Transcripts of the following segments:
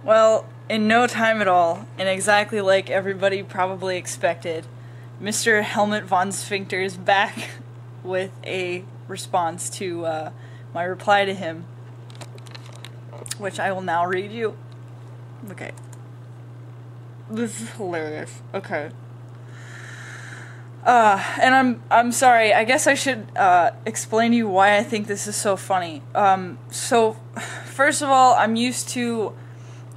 Well, in no time at all, and exactly like everybody probably expected, Mr. Helmut von Sphincter is back with a response to my reply to him, which I will now read you. Okay. This is hilarious. Okay. And I'm sorry, I guess I should explain to you why I think this is so funny. So, first of all, I'm used to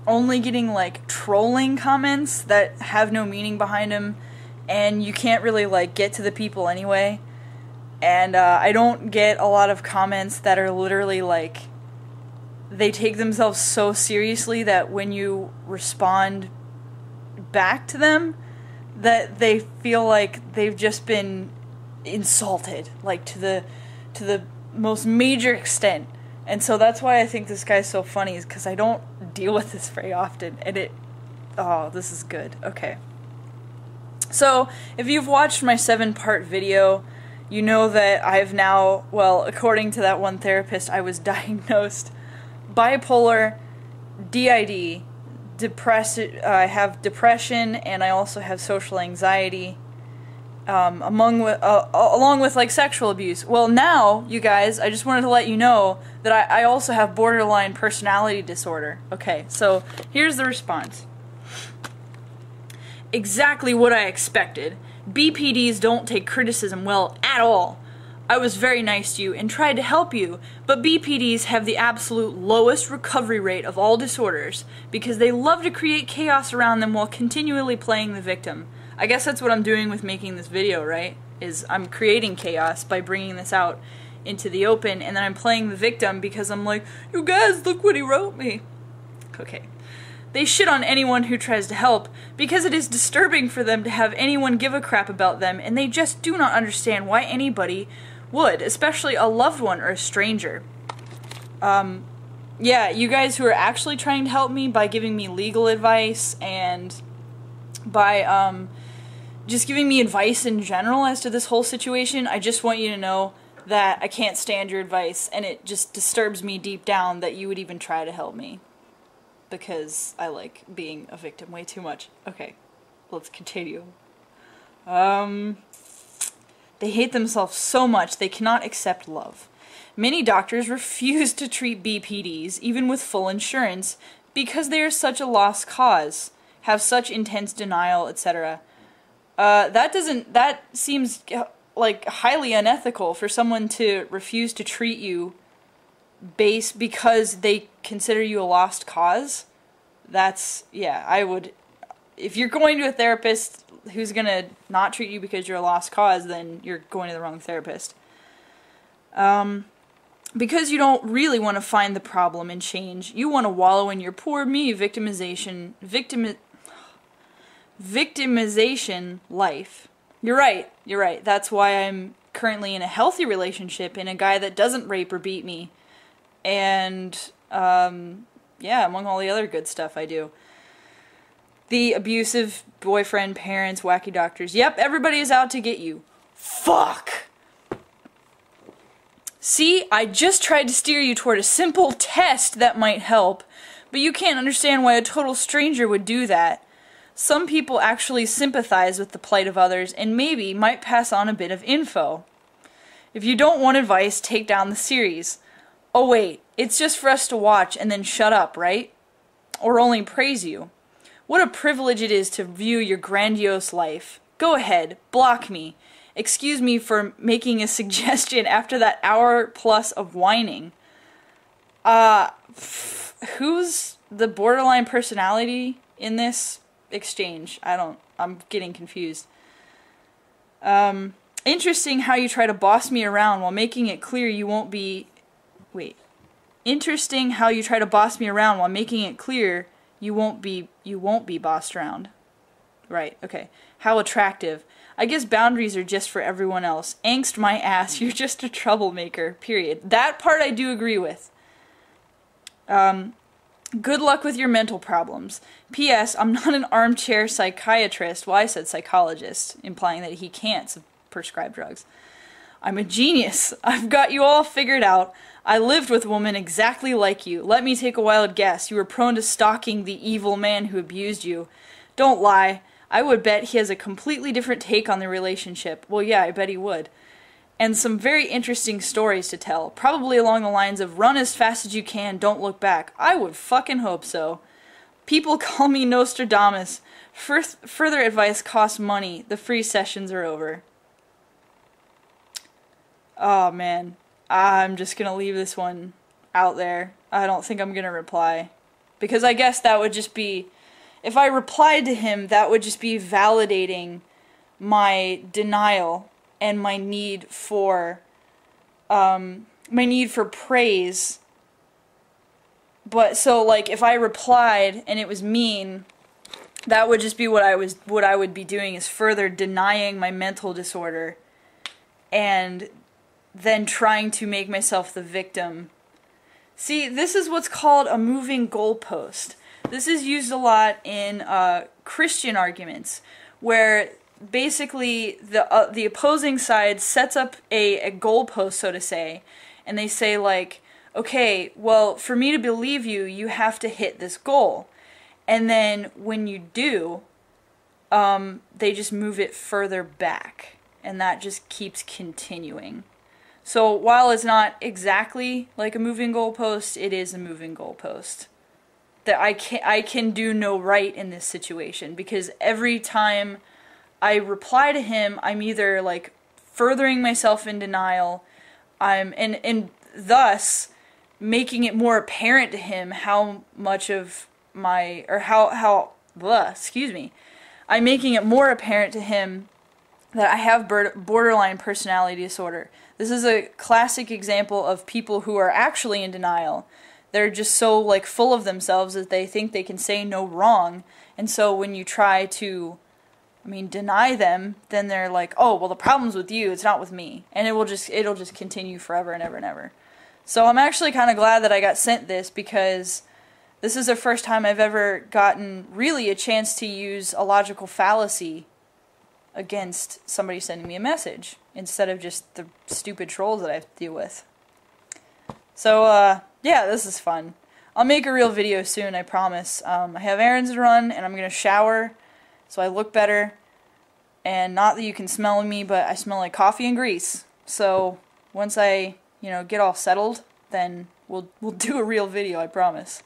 only getting, like, trolling comments that have no meaning behind them, and you can't really, like, get to the people anyway. And, I don't get a lot of comments that are literally, like, they take themselves so seriously that when you respond back to them, that they feel like they've just been insulted, like, to the most major extent. And so that's why I think this guy's so funny, is because I don't deal with this very often, and oh, this is good. Okay. So, if you've watched my 7-part video, you know that I've now, well, according to that one therapist, I was diagnosed bipolar, DID, I have depression, and I also have social anxiety, along with, like, sexual abuse. Well, now, you guys, I just wanted to let you know that I also have borderline personality disorder. Okay, so here's the response. Exactly what I expected. BPDs don't take criticism well at all. I was very nice to you and tried to help you, but BPDs have the absolute lowest recovery rate of all disorders because they love to create chaos around them while continually playing the victim. I guess that's what I'm doing with making this video, right? Is I'm creating chaos by bringing this out into the open, and then I'm playing the victim because I'm like, you guys, look what he wrote me. Okay. They shit on anyone who tries to help because it is disturbing for them to have anyone give a crap about them, and they just do not understand why anybody would, especially a loved one or a stranger. Yeah, you guys who are actually trying to help me by giving me legal advice and by, just giving me advice in general as to this whole situation, I just want you to know that I can't stand your advice, and it just disturbs me deep down that you would even try to help me. Because I like being a victim way too much. Okay, let's continue. They hate themselves so much they cannot accept love. Many doctors refuse to treat BPDs, even with full insurance, because they are such a lost cause, have such intense denial, etc. That seems like highly unethical for someone to refuse to treat you because they consider you a lost cause. That's, yeah, I would, if you're going to a therapist who's gonna not treat you because you're a lost cause, then you're going to the wrong therapist. Because you don't really want to find the problem and change, you want to wallow in your poor me victimization life. You're right, that's why I'm currently in a healthy relationship in a guy that doesn't rape or beat me. And, yeah, among all the other good stuff I do. The abusive boyfriend, parents, wacky doctors. Yep, everybody is out to get you. Fuck! See, I just tried to steer you toward a simple test that might help, but you can't understand why a total stranger would do that. Some people actually sympathize with the plight of others and maybe might pass on a bit of info. If you don't want advice, take down the series. Oh wait, it's just for us to watch and then shut up, right? Or only praise you. What a privilege it is to view your grandiose life. Go ahead, block me. Excuse me for making a suggestion after that hour plus of whining. Who's the borderline personality in this exchange? I'm getting confused. Interesting how you try to boss me around while making it clear you won't be... Wait. Interesting how you try to boss me around while making it clear you won't be bossed around. Right, okay. How attractive. I guess boundaries are just for everyone else. Angst my ass, you're just a troublemaker, period. That part I do agree with. Good luck with your mental problems. P.S. I'm not an armchair psychiatrist. Well, I said psychologist, implying that he can't prescribe drugs. I'm a genius. I've got you all figured out. I lived with a woman exactly like you. Let me take a wild guess. You were prone to stalking the evil man who abused you. Don't lie. I would bet he has a completely different take on the relationship. Well, yeah, I bet he would. And some very interesting stories to tell. Probably along the lines of, run as fast as you can, don't look back. I would fucking hope so. People call me Nostradamus. Further advice costs money. The free sessions are over. Oh, man. I'm just gonna leave this one out there. I don't think I'm gonna reply. Because I guess that would just be... If I replied to him, that would just be validating my denial and my need for praise. But so, like, if I replied and it was mean, that would just be what I would be doing, is further denying my mental disorder and then trying to make myself the victim. See, this is what's called a moving goalpost. This is used a lot in Christian arguments, where basically the opposing side sets up a goalpost, so to say, and they say, like, okay, well, for me to believe you, you have to hit this goal. And then when you do, they just move it further back, and that just keeps continuing. So while it's not exactly like a moving goalpost, it is a moving goalpost. That I can do no right in this situation, because every time I reply to him, I'm either like furthering myself in denial, and thus making it more apparent to him how much of my, or I'm making it more apparent to him that I have borderline personality disorder. This is a classic example of people who are actually in denial. They're just so, like, full of themselves that they think they can say no wrong, and so when you try to, deny them, then they're like, oh, well, the problem's with you, it's not with me, and it'll just continue forever and ever and ever. So I'm actually kind of glad that I got sent this, because this is the first time I've ever gotten really a chance to use a logical fallacy against somebody sending me a message, instead of just the stupid trolls that I have to deal with. So, yeah, this is fun. I'll make a real video soon, I promise. I have errands to run, and I'm going to shower so I look better. And not that you can smell me, but I smell like coffee and grease. So, once I, get all settled, then we'll do a real video, I promise.